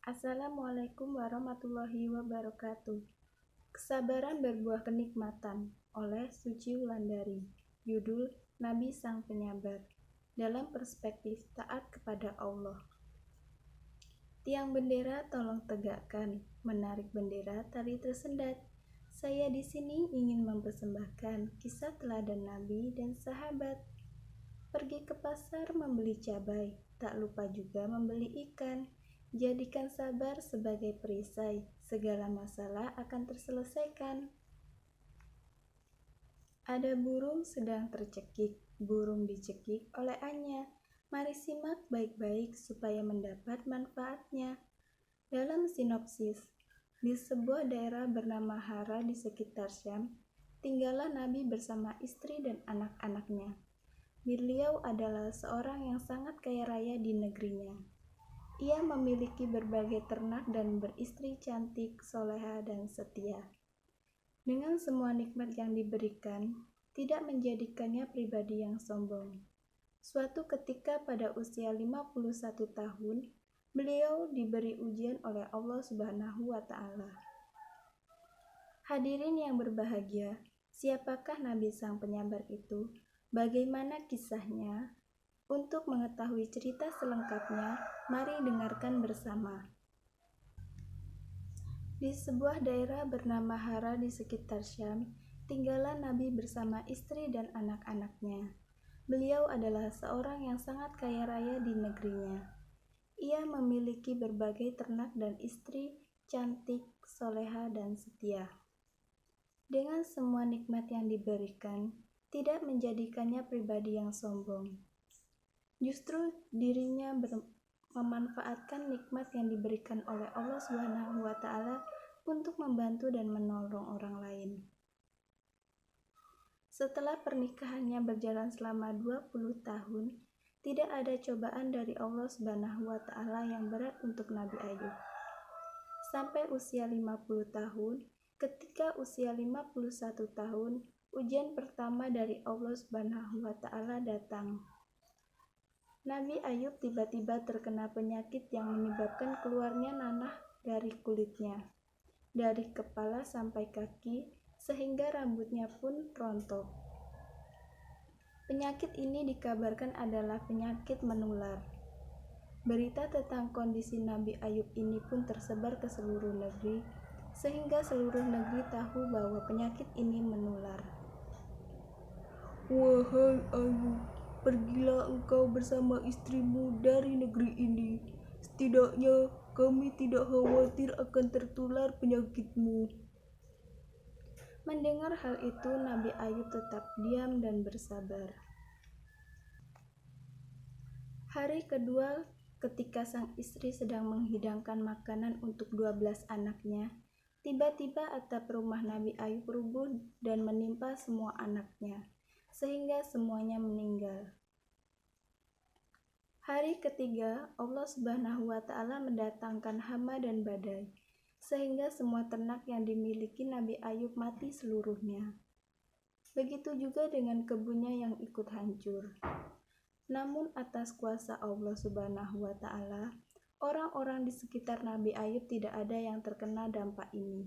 Assalamualaikum warahmatullahi wabarakatuh. Kesabaran berbuah kenikmatan oleh Suci Wulandari. Judul Nabi Sang Penyabar. Dalam perspektif taat kepada Allah. Tiang bendera tolong tegakkan, menarik bendera tali tersendat. Saya di sini ingin mempersembahkan kisah teladan Nabi dan sahabat. Pergi ke pasar membeli cabai, tak lupa juga membeli ikan. Jadikan sabar sebagai perisai, segala masalah akan terselesaikan. Ada burung sedang tercekik, burung dicekik oleh Anya. Mari simak baik-baik supaya mendapat manfaatnya. Dalam sinopsis, di sebuah daerah bernama Hara di sekitar Syam, tinggallah Nabi bersama istri dan anak-anaknya. Beliau adalah seorang yang sangat kaya raya di negerinya. Ia memiliki berbagai ternak dan beristri cantik, soleha, dan setia. Dengan semua nikmat yang diberikan, tidak menjadikannya pribadi yang sombong. Suatu ketika pada usia 51 tahun, beliau diberi ujian oleh Allah Subhanahu wa Ta'ala. Hadirin yang berbahagia, siapakah Nabi Sang Penyabar itu? Bagaimana kisahnya? Untuk mengetahui cerita selengkapnya, mari dengarkan bersama. Di sebuah daerah bernama Hara di sekitar Syam, tinggallah Nabi bersama istri dan anak-anaknya. Beliau adalah seorang yang sangat kaya raya di negerinya. Ia memiliki berbagai ternak dan istri cantik, soleha, dan setia. Dengan semua nikmat yang diberikan, tidak menjadikannya pribadi yang sombong. Justru dirinya memanfaatkan nikmat yang diberikan oleh Allah Subhanahu wa Ta'ala untuk membantu dan menolong orang lain. Setelah pernikahannya berjalan selama 20 tahun, tidak ada cobaan dari Allah Subhanahu wa Ta'ala yang berat untuk Nabi Ayub. Sampai usia 50 tahun, ketika usia 51 tahun, ujian pertama dari Allah Subhanahu wa Ta'ala datang. Nabi Ayub tiba-tiba terkena penyakit yang menyebabkan keluarnya nanah dari kulitnya, dari kepala sampai kaki, sehingga rambutnya pun rontok. Penyakit ini dikabarkan adalah penyakit menular. Berita tentang kondisi Nabi Ayub ini pun tersebar ke seluruh negeri, sehingga seluruh negeri tahu bahwa penyakit ini menular. Wahai Ayub, pergilah engkau bersama istrimu dari negeri ini. Setidaknya kami tidak khawatir akan tertular penyakitmu. Mendengar hal itu, Nabi Ayub tetap diam dan bersabar. Hari kedua, ketika sang istri sedang menghidangkan makanan untuk 12 anaknya, tiba-tiba atap rumah Nabi Ayub rubuh dan menimpa semua anaknya, sehingga semuanya meninggal. Hari ketiga, Allah Subhanahu wa Ta'ala mendatangkan hama dan badai, sehingga semua ternak yang dimiliki Nabi Ayub mati seluruhnya. Begitu juga dengan kebunnya yang ikut hancur. Namun atas kuasa Allah Subhanahu wa Ta'ala, orang-orang di sekitar Nabi Ayub tidak ada yang terkena dampak ini.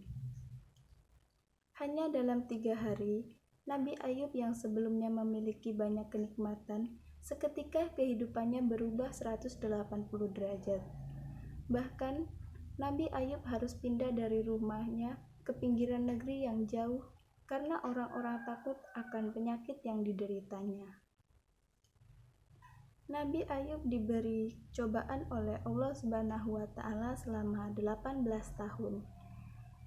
Hanya dalam 3 hari, Nabi Ayub yang sebelumnya memiliki banyak kenikmatan, seketika kehidupannya berubah 180 derajat. Bahkan, Nabi Ayub harus pindah dari rumahnya ke pinggiran negeri yang jauh karena orang-orang takut akan penyakit yang dideritanya. Nabi Ayub diberi cobaan oleh Allah Subhanahu wa Ta'ala selama 18 tahun.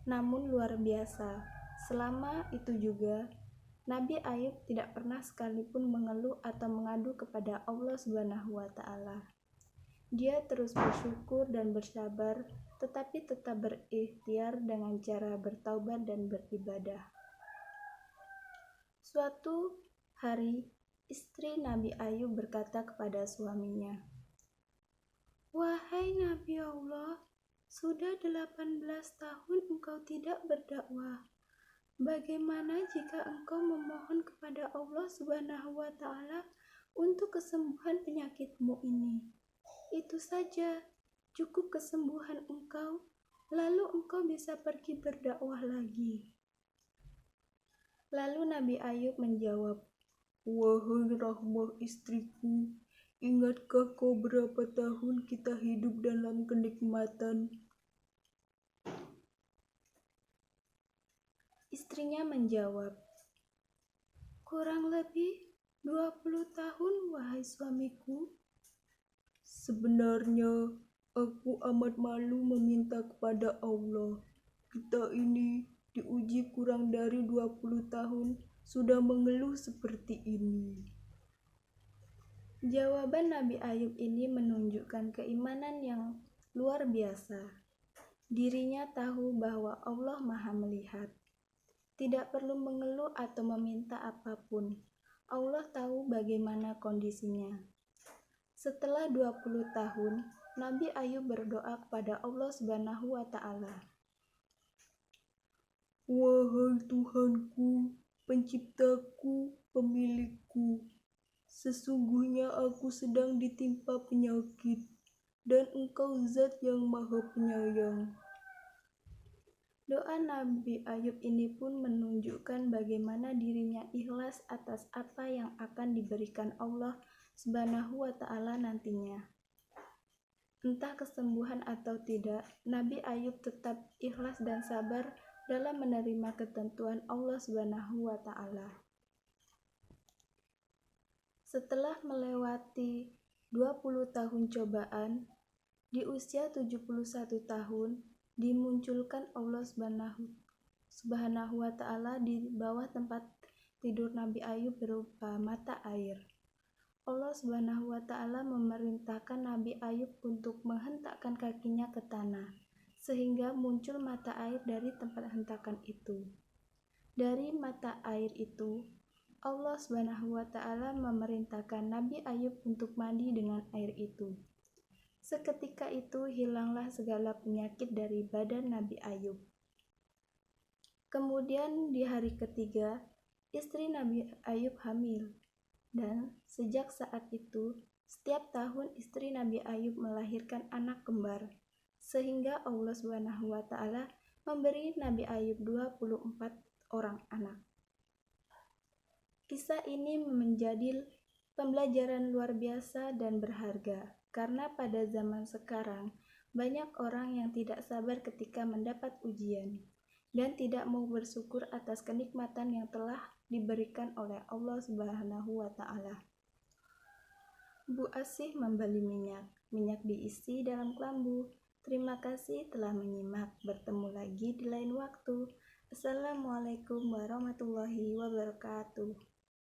Namun luar biasa, selama itu juga Nabi Ayub tidak pernah sekalipun mengeluh atau mengadu kepada Allah Subhanahu wa Ta'ala. Dia terus bersyukur dan bersabar, tetapi tetap berikhtiar dengan cara bertaubat dan beribadah. Suatu hari, istri Nabi Ayub berkata kepada suaminya, "Wahai Nabi Allah, sudah 18 tahun engkau tidak berdakwah. Bagaimana jika engkau memohon kepada Allah Subhanahu wa Ta'ala untuk kesembuhan penyakitmu ini? Itu saja, cukup kesembuhan engkau, lalu engkau bisa pergi berdakwah lagi. Lalu Nabi Ayub menjawab, "Wahai Rahmah istriku, ingatkah kau berapa tahun kita hidup dalam kenikmatan?" Istrinya menjawab, "Kurang lebih 20 tahun, wahai suamiku." "Sebenarnya, aku amat malu meminta kepada Allah. Kita ini diuji kurang dari 20 tahun, sudah mengeluh seperti ini." Jawaban Nabi Ayub ini menunjukkan keimanan yang luar biasa. Dirinya tahu bahwa Allah Maha Melihat. Tidak perlu mengeluh atau meminta apapun. Allah tahu bagaimana kondisinya. Setelah 20 tahun, Nabi Ayub berdoa kepada Allah Subhanahu wa Ta'ala. "Wahai Tuhanku, penciptaku, pemilikku, sesungguhnya aku sedang ditimpa penyakit, dan Engkau Zat yang Maha Penyayang." Doa Nabi Ayub ini pun menunjukkan bagaimana dirinya ikhlas atas apa yang akan diberikan Allah Subhanahu wa Ta'ala nantinya. Entah kesembuhan atau tidak, Nabi Ayub tetap ikhlas dan sabar dalam menerima ketentuan Allah Subhanahu wa Ta'ala. Setelah melewati 20 tahun cobaan, di usia 71 tahun, dimunculkan Allah Subhanahu wa Ta'ala di bawah tempat tidur Nabi Ayub berupa mata air. Allah Subhanahu wa Ta'ala memerintahkan Nabi Ayub untuk menghentakkan kakinya ke tanah, sehingga muncul mata air dari tempat hentakan itu. Dari mata air itu, Allah Subhanahu wa Ta'ala memerintahkan Nabi Ayub untuk mandi dengan air itu. Seketika itu hilanglah segala penyakit dari badan Nabi Ayub. Kemudian di hari ketiga, istri Nabi Ayub hamil. Dan sejak saat itu, setiap tahun istri Nabi Ayub melahirkan anak kembar. Sehingga Allah Subhanahu wa Ta'ala memberi Nabi Ayub 24 orang anak. Kisah ini menjadi pembelajaran luar biasa dan berharga. Karena pada zaman sekarang, banyak orang yang tidak sabar ketika mendapat ujian, dan tidak mau bersyukur atas kenikmatan yang telah diberikan oleh Allah Subhanahu wa Ta'ala. Bu Asih membeli minyak diisi dalam kelambu. Terima kasih telah menyimak. Bertemu lagi di lain waktu. Assalamualaikum warahmatullahi wabarakatuh.